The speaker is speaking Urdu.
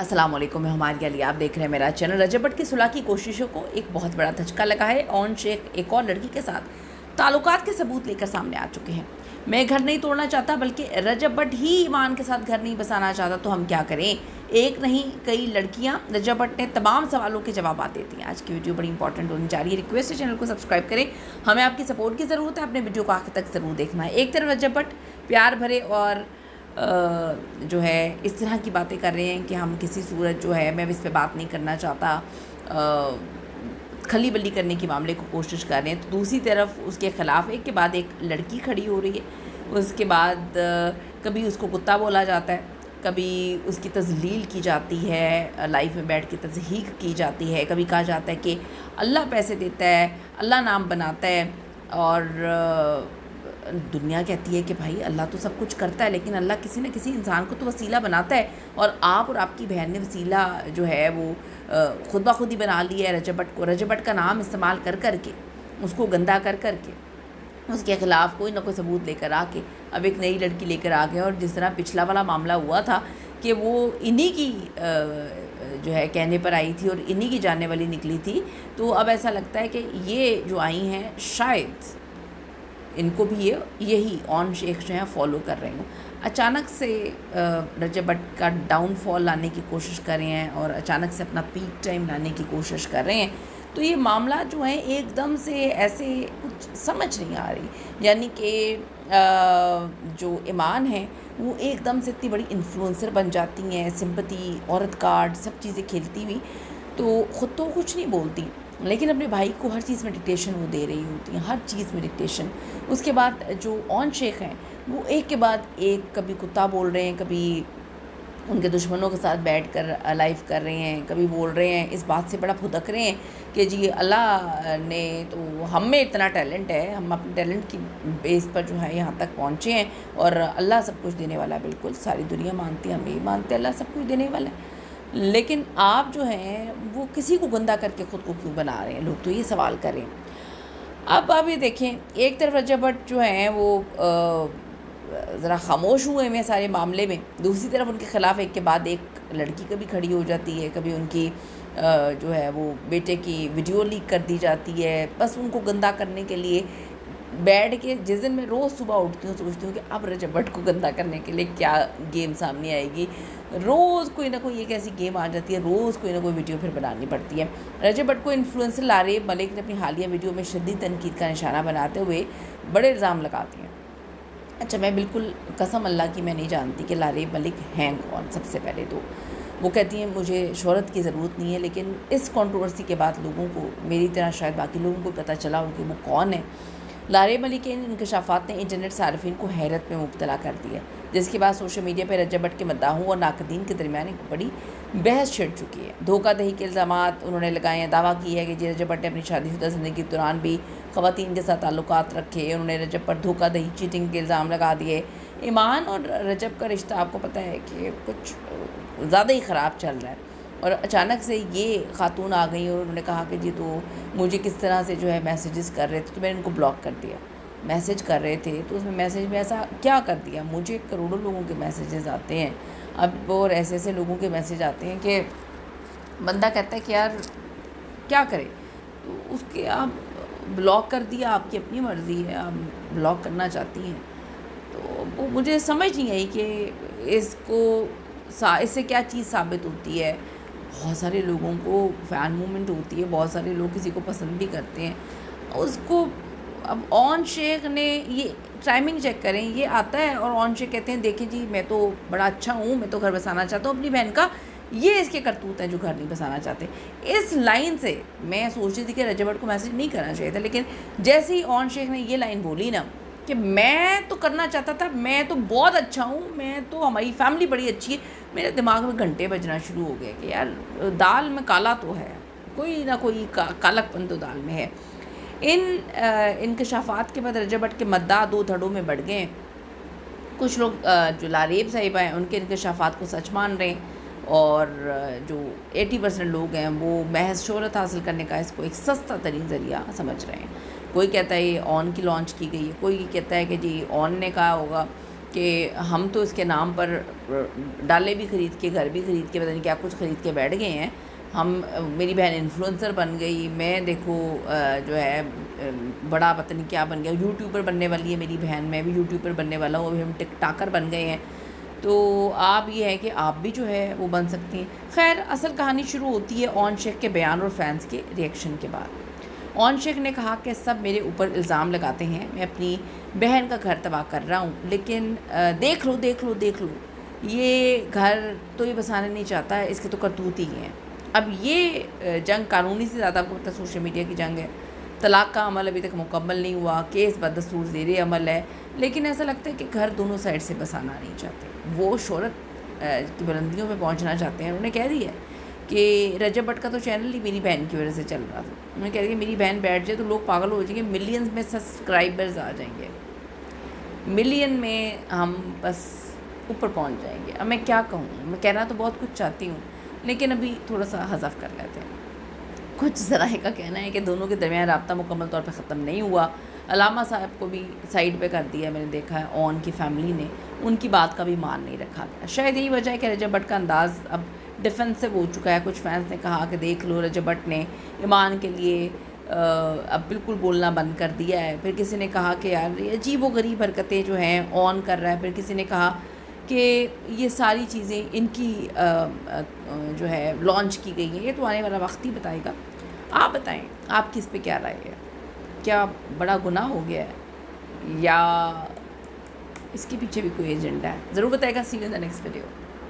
السلام علیکم، میں ہماری علی، آپ دیکھ رہے ہیں میرا چینل۔ رجب بٹ کی صلح کی کوششوں کو ایک بہت بڑا دھچکا لگا ہے۔ اون شیخ ایک اور لڑکی کے ساتھ تعلقات کے ثبوت لے کر سامنے آ چکے ہیں۔ میں گھر نہیں توڑنا چاہتا بلکہ رجب بٹ ہی ایمان کے ساتھ گھر نہیں بسانا چاہتا، تو ہم کیا کریں؟ ایک نہیں کئی لڑکیاں رجب بٹ نے تمام سوالوں کے جوابات دیتی ہیں۔ آج کی ویڈیو بڑی امپورٹنٹ ہونے جا رہی ہے، ریکویسٹ ہے چینل کو سبسکرائب کریں، ہمیں آپ کی سپورٹ کی ضرورت ہے، اپنے ویڈیو کو آخر تک ضرور دیکھنا ہے۔ ایک طرف رجب بٹ پیار بھرے اور جو ہے اس طرح کی باتیں کر رہے ہیں کہ ہم کسی صورت جو ہے، میں اس پہ بات نہیں کرنا چاہتا، کھلی بلی کرنے کے معاملے کو کوشش کر رہے ہیں، تو دوسری طرف اس کے خلاف ایک کے بعد ایک لڑکی کھڑی ہو رہی ہے۔ اس کے بعد کبھی اس کو کتا بولا جاتا ہے، کبھی اس کی تذلیل کی جاتی ہے، لائف میں بیٹھ کے تضحیق کی جاتی ہے، کبھی کہا جاتا ہے کہ اللہ پیسے دیتا ہے، اللہ نام بناتا ہے، اور دنیا کہتی ہے کہ بھائی اللہ تو سب کچھ کرتا ہے، لیکن اللہ کسی نہ کسی انسان کو تو وسیلہ بناتا ہے، اور آپ اور آپ کی بہن نے وسیلہ جو ہے وہ خود بخود ہی بنا لیا ہے رجب بٹ کو، رجب بٹ کا نام استعمال کر کر کے، اس کو گندا کر کر کے، اس کے خلاف کوئی نہ کوئی ثبوت لے کر آ کے اب ایک نئی لڑکی لے کر آ گیا۔ اور جس طرح پچھلا والا معاملہ ہوا تھا کہ وہ انہی کی جو ہے کہنے پر آئی تھی اور انہی کی جاننے والی نکلی تھی، تو اب ایسا لگتا ہے کہ یہ جو آئی ہیں شاید ان کو بھی یہی اون شیخ جو ہیں فالو کر رہے ہوں۔ اچانک سے رجب بٹ کا ڈاؤن فال لانے کی کوشش کر رہے ہیں اور اچانک سے اپنا پیک ٹائم لانے کی کوشش کر رہے ہیں، تو یہ معاملہ جو ہے ایک دم سے ایسے کچھ سمجھ نہیں آ رہی، یعنی کہ جو ایمان ہیں وہ ایک دم سے اتنی بڑی انفلوئنسر بن جاتی ہیں، سمپتی، عورت کارڈ، سب چیزیں کھیلتی ہوئی، تو خود تو کچھ نہیں بولتی لیکن اپنے بھائی کو ہر چیز میں ڈکٹیشن وہ دے رہی ہوتی ہیں، ہر چیز میں ڈکٹیشن۔ اس کے بعد جو اون شیخ ہیں وہ ایک کے بعد ایک، کبھی کتا بول رہے ہیں، کبھی ان کے دشمنوں کے ساتھ بیٹھ کر لائف کر رہے ہیں، کبھی بول رہے ہیں، اس بات سے بڑا پھدک رہے ہیں کہ جی اللہ نے تو ہم میں اتنا ٹیلنٹ ہے، ہم اپنے ٹیلنٹ کی بیس پر جو ہے یہاں تک پہنچے ہیں، اور اللہ سب کچھ دینے والا ہے، بالکل ساری دنیا مانتی ہے، ہم یہ مانتے ہیں اللہ سب کچھ دینے والا ہے، لیکن آپ جو ہیں وہ کسی کو گندا کر کے خود کو کیوں بنا رہے ہیں؟ لوگ تو یہ سوال کریں۔ اب آپ یہ دیکھیں، ایک طرف رجب بٹ جو ہیں وہ ذرا خاموش ہوئے ہیں سارے معاملے میں، دوسری طرف ان کے خلاف ایک کے بعد ایک لڑکی کبھی کھڑی ہو جاتی ہے، کبھی ان کی جو ہے وہ بیٹے کی ویڈیو لیک کر دی جاتی ہے، بس ان کو گندا کرنے کے لیے بیٹھ کے۔ جس دن میں روز صبح اٹھتی ہوں سوچتی ہوں کہ اب رجب بٹ کو گندا کرنے کے لیے کیا گیم سامنے آئے گی، روز کوئی نہ کوئی ایک ایسی گیم آ جاتی ہے، روز کوئی نہ کوئی ویڈیو پھر بنانی پڑتی ہے۔ رجب بٹ کو انفلوئنسر لاریب ملک نے اپنی حالیہ ویڈیو میں شدید تنقید کا نشانہ بناتے ہوئے بڑے الزام لگاتی ہیں۔ اچھا، میں بالکل قسم اللہ کی میں نہیں جانتی کہ لاریب ملک ہیں کون۔ سب سے پہلے تو وہ کہتی ہیں مجھے شہرت کی ضرورت نہیں ہے، لیکن اس کنٹروورسی کے بعد لوگوں کو، میری طرح شاید باقی لوگوں کو پتہ چلا ہو کہ وہ کون ہے۔ لاریب ملک کے ان انکشافات نے انٹرنیٹ صارفین کو حیرت میں مبتلا کر دیا، جس کے بعد سوشل میڈیا پہ رجب بٹ کے مداحوں اور ناقدین کے درمیان ایک بڑی بحث چھڑ چکی ہے۔ دھوکہ دہی کے الزامات انہوں نے لگائے ہیں، دعویٰ کی ہے کہ جی رجب بٹ نے اپنی شادی شدہ زندگی کے دوران بھی خواتین کے ساتھ تعلقات رکھے، انہوں نے رجب پر دھوکہ دہی، چیٹنگ کے الزام لگا دیے۔ ایمان اور رجب کا رشتہ آپ کو پتہ ہے کہ کچھ زیادہ ہی خراب چل رہا ہے، اور اچانک سے یہ خاتون آ گئی اور انہوں نے کہا کہ جی تو مجھے کس طرح سے جو ہے میسیجز کر رہے تھے، تو میں نے ان کو بلاک کر دیا۔ میسیج کر رہے تھے تو اس میں میسیج میں ایسا کیا کر دیا؟ مجھے کروڑوں لوگوں کے میسیجز آتے ہیں اب، اور ایسے ایسے لوگوں کے میسیج آتے ہیں کہ بندہ کہتا ہے کہ یار کیا کرے، تو اس کے آپ بلاک کر دیا، آپ کی اپنی مرضی ہے، آپ بلاک کرنا چاہتی ہیں، تو وہ مجھے سمجھ نہیں آئی کہ اس سے کیا چیز ثابت ہوتی ہے۔ بہت سارے لوگوں کو فین مومنٹ ہوتی ہے، بہت سارے لوگ کسی کو پسند بھی کرتے ہیں اس کو۔ اب اون شیخ نے یہ ٹائمنگ چیک کریں، یہ آتا ہے اور اون شیخ کہتے ہیں دیکھیں جی میں تو بڑا اچھا ہوں، میں تو گھر بسانا چاہتا ہوں اپنی بہن کا، یہ اس کے کرتوت ہیں جو گھر نہیں بسانا چاہتے۔ اس لائن سے میں سوچ رہی تھی کہ رجب بٹ کو میسیج نہیں کرنا چاہیے تھا، لیکن جیسے ہی اون شیخ نے یہ لائن بولی نا کہ میں تو کرنا چاہتا تھا، میں تو بہت اچھا ہوں، میں تو، ہماری فیملی بڑی اچھی ہے، میرے دماغ میں گھنٹے بجنا شروع ہو گئے کہ یار دال میں کالا تو ہے، کوئی نہ کوئی کالک پن تو دال میں ہے۔ ان انکشافات کے بعد رجب بٹ کے مداح دو دھڑوں میں بڑھ گئے ہیں۔ کچھ لوگ جو لاریب صاحبہ ہیں ان کے انکشافات کو سچ مان رہے ہیں، اور جو 80% لوگ ہیں وہ محض شہرت حاصل کرنے کا اس کو ایک سستا ترین ذریعہ سمجھ رہے ہیں۔ کوئی کہتا ہے یہ اون کی لانچ کی گئی ہے، کوئی کہتا ہے کہ جی اون نے کہا ہوگا کہ ہم تو اس کے نام پر ڈالے بھی خرید کے، گھر بھی خرید کے، پتہ نہیں کیا کچھ خرید کے بیٹھ گئے ہیں. میری بہن انفلوئنسر بن گئی، میں دیکھو جو ہے بڑا پتہ نہیں کیا بن گیا، یوٹیوبر بننے والی ہے میری بہن، میں بھی یوٹیوبر بننے والا ہوں، ابھی ہم ٹک ٹاکر بن گئے ہیں. تو آپ یہ ہے کہ آپ بھی جو ہے وہ بن سکتی ہیں. خیر اصل کہانی شروع ہوتی ہے اون شیخ کے بیان اور فینس کے ریئیکشن کے بعد. اون شیخ نے کہا کہ سب میرے اوپر الزام لگاتے ہیں، میں اپنی بہن کا گھر تباہ کر رہا ہوں، لیکن دیکھ لو یہ گھر تو یہ بسانا نہیں چاہتا ہے، اس کے تو کرتوت ہی ہیں. اب یہ جنگ قانونی سے زیادہ آپ کو پتہ سوشل میڈیا کی جنگ ہے. طلاق کا عمل ابھی تک مکمل نہیں ہوا، کیس بدستور زیر عمل ہے، لیکن ایسا لگتا ہے کہ گھر دونوں سائڈ سے بسانا نہیں چاہتے. وہ شہرت کی بلندیوں پہ پہنچنا چاہتے ہیں. انہوں نے کہہ دیا ہے کہ رجب بٹ کا تو چینل ہی میری بہن کی وجہ سے چل رہا تھا. انہوں نے کہہ دیا کہ میری بہن بیٹھ جائے تو لوگ پاگل ہو جائیں گے، ملینز میں سبسکرائبرز آ جائیں گے، ملین میں ہم بس اوپر پہنچ جائیں گے. اب میں کیا کہوں، میں کہنا تو بہت کچھ چاہتی ہوں لیکن ابھی تھوڑا سا حذف کر لیتے ہیں. کچھ ذرائع کا کہنا ہے کہ دونوں کے درمیان رابطہ مکمل طور پہ ختم نہیں ہوا. علامہ صاحب کو بھی سائڈ پہ کر دیا، میں نے دیکھا ہے اون کی فیملی نے ان کی بات کا بھی مان نہیں رکھا گیا. شاید یہی وجہ ہے کہ رجب بٹ کا انداز اب ڈیفینسو ہو چکا ہے. کچھ فینس نے کہا کہ دیکھ لو رجب بٹ نے ایمان کے لیے اب بالکل بولنا بند کر دیا ہے. پھر کسی نے کہا کہ یار یہ عجیب و غریب حرکتیں جو ہیں اون کر رہا ہے. پھر کسی نے کہا کہ یہ ساری چیزیں ان کی جو ہے لانچ کی گئی ہیں، یہ تو آنے والا وقت ہی بتائے گا. آپ بتائیں آپ کی اس پہ کیا رائے ہے؟ کیا بڑا گناہ ہو گیا ہے یا اس کے پیچھے بھی کوئی ایجنڈا ہے؟ ضرور بتائے گا. See you in the next video.